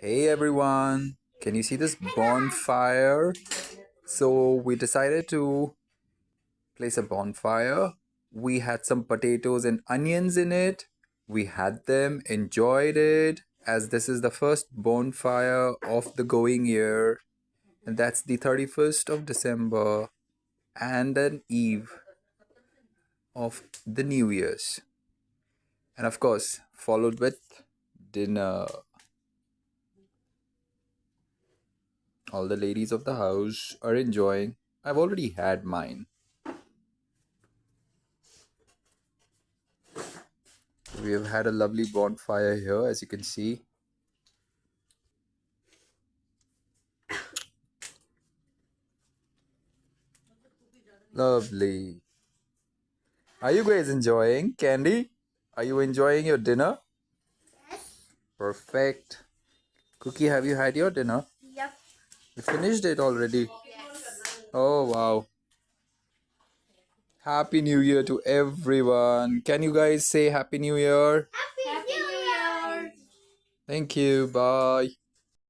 Hey everyone, can you see this bonfire? So we decided to place a bonfire. We had some potatoes and onions in it. We had them, enjoyed it, as this is the first bonfire of the going year, and that's the 31st of December and an eve of the New Year's. And of course, followed with dinner. All the ladies of the house are enjoying. I've already had mine. We have had a lovely bonfire here, as you can see. Lovely. Are you guys enjoying? Candy? Are you enjoying your dinner? Perfect. Cookie, have you had your dinner? Yep. You finished it already? Oh, wow. Happy New Year to everyone. Can you guys say Happy New Year? Happy New Year! Thank you. Bye.